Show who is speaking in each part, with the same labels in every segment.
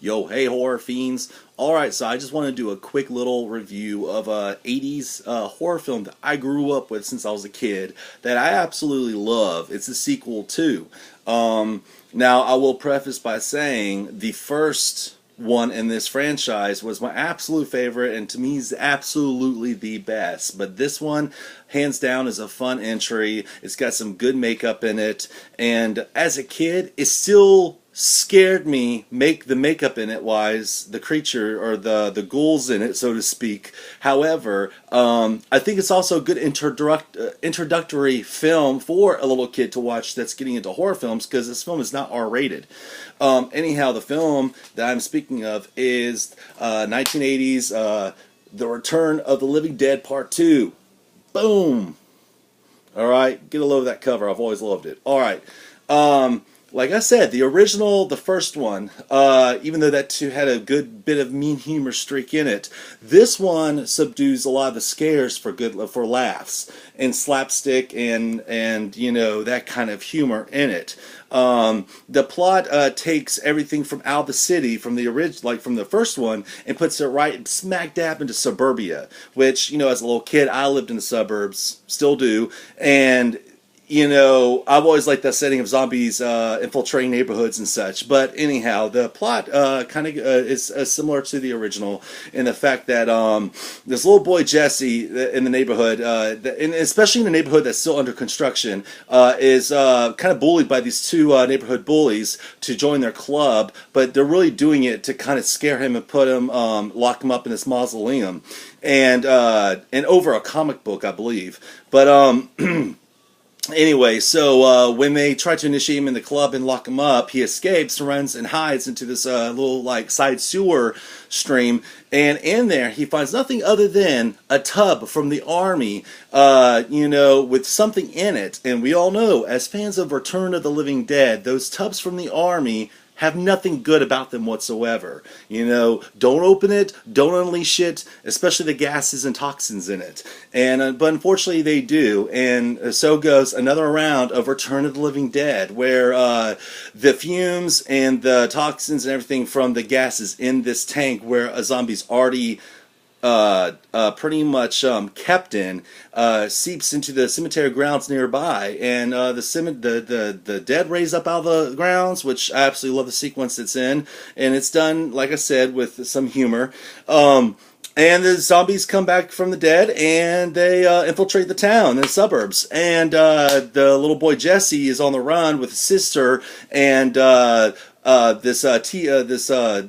Speaker 1: Yo, hey, horror fiends. Alright, so I just want to do a quick little review of a 80s horror film that I grew up with since I was a kid that I absolutely love. It's a sequel too. Now, I will preface by saying the first one in this franchise was my absolute favorite, and to me is absolutely the best. But this one, hands down, is a fun entry. It's got some good makeup in it, and as a kid, it still scared me, make the makeup in it wise, the creature or the ghouls in it, so to speak. However, I think it's also a good introductory film for a little kid to watch that's getting into horror films, because this film is not R-rated. Anyhow, the film that I'm speaking of is 1980s The Return of the Living Dead Part 2. Boom! Alright, get a load of that cover. I've always loved it. Alright. Like I said, the original, the first one, even though that too had a good bit of mean humor streak in it, this one subdues a lot of the scares for laughs and slapstick and you know, that kind of humor in it. The plot takes everything from out of the city, from the original, like from the first one, and puts it right smack dab into suburbia. Which, you know, as a little kid, I lived in the suburbs, still do, and you know, I've always liked that setting of zombies infiltrating neighborhoods and such. But anyhow, the plot kind of is similar to the original in the fact that this little boy Jesse in the neighborhood, and especially in the neighborhood that's still under construction, is kind of bullied by these two neighborhood bullies to join their club. But they're really doing it to kind of scare him and put him, lock him up in this mausoleum, and over a comic book, I believe. But anyway, so when they try to initiate him in the club and lock him up, he escapes, runs and hides into this little like side sewer stream, and in there he finds nothing other than a tub from the army, you know, with something in it. And we all know, as fans of Return of the Living Dead, those tubs from the army have nothing good about them whatsoever. You know, don't open it, don't unleash it, especially the gases and toxins in it. And but unfortunately they do, and so goes another round of Return of the Living Dead, where the fumes and the toxins and everything from the gases in this tank, where a zombie's already pretty much kept in, seeps into the cemetery grounds nearby, and the dead raise up out of the grounds, which I absolutely love the sequence it's in, and it's done, like I said, with some humor. And the zombies come back from the dead, and they infiltrate the town, the suburbs. And the little boy Jesse is on the run with his sister, and this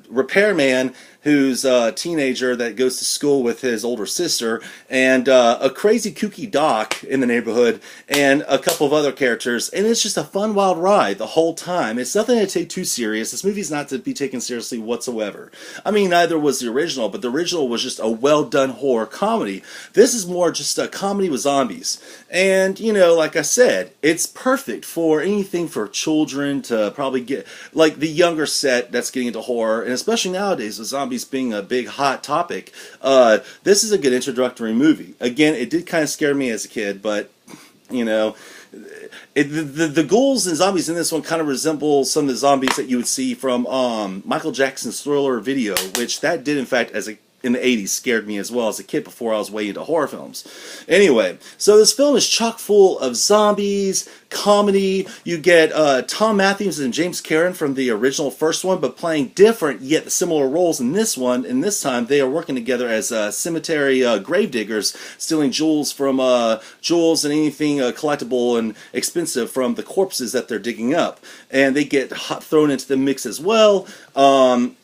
Speaker 1: repairman who's a teenager that goes to school with his older sister, and a crazy kooky doc in the neighborhood, and a couple of other characters, and it's just a fun, wild ride the whole time. It's nothing to take too serious. This movie's not to be taken seriously whatsoever. I mean, neither was the original, but the original was just a well-done horror comedy. This is more just a comedy with zombies. And, you know, like I said, it's perfect for anything for children to probably get, like the younger set that's getting into horror, and especially nowadays with zombies being a big hot topic. This is a good introductory movie. Again, it did kind of scare me as a kid, but you know, the ghouls and zombies in this one kind of resemble some of the zombies that you would see from Michael Jackson's Thriller video, which that did in fact in the 80s scared me as well as a kid before I was way into horror films. Anyway, so this film is chock full of zombies, comedy. You get Tom Matthews and James Karen from the original first one, but playing different yet similar roles in this one. And this time they are working together as cemetery gravediggers, stealing jewels and anything collectible and expensive from the corpses that they're digging up. And they get thrown into the mix as well.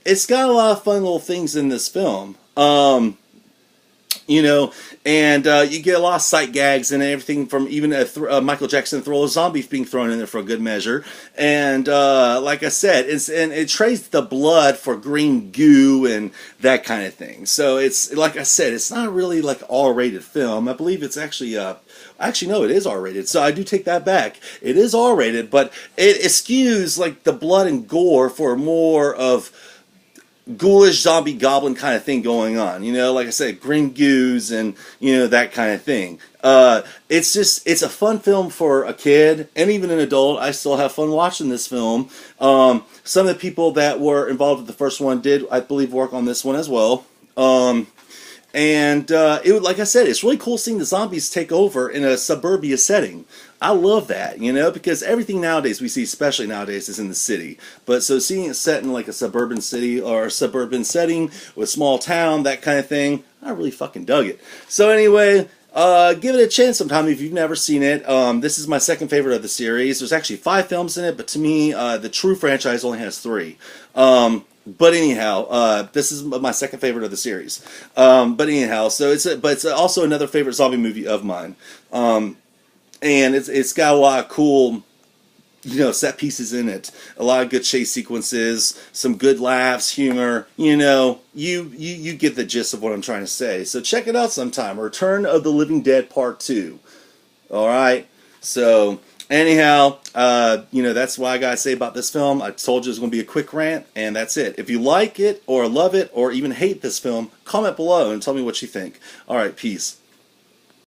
Speaker 1: It's got a lot of fun little things in this film. You know, and you get a lot of sight gags and everything from even Michael Jackson Thriller zombie being thrown in there for a good measure. And like I said, it trades the blood for green goo and that kind of thing. So it's, like I said, it's not really like an R-rated film. I believe it's actually actually, no, it is R-rated, so I do take that back. It is R-rated, but it eschews like the blood and gore for more of ghoulish zombie goblin kind of thing going on. You know, like I said, green goos and, you know, that kind of thing. It's a fun film for a kid and even an adult. I still have fun watching this film. Some of the people that were involved with the first one did, I believe, work on this one as well. And it would, like I said, it's really cool seeing the zombies take over in a suburbia setting. I love that, you know, because everything nowadays we see, especially nowadays, is in the city. But so seeing it set in like a suburban city or a suburban setting with small town, that kind of thing, I really fucking dug it. So anyway, give it a chance sometime if you've never seen it. This is my second favorite of the series. There's actually 5 films in it, but to me, the true franchise only has 3. But anyhow, this is my second favorite of the series. But anyhow, so it's also another favorite zombie movie of mine. And it's got a lot of cool, you know, set pieces in it. A lot of good chase sequences, some good laughs, humor. You know, you get the gist of what I'm trying to say. So check it out sometime. Return of the Living Dead Part 2. All right. So anyhow, you know, that's what I gotta say about this film. I told you it was gonna be a quick rant, and that's it. If you like it or love it or even hate this film, comment below and tell me what you think. All right, peace.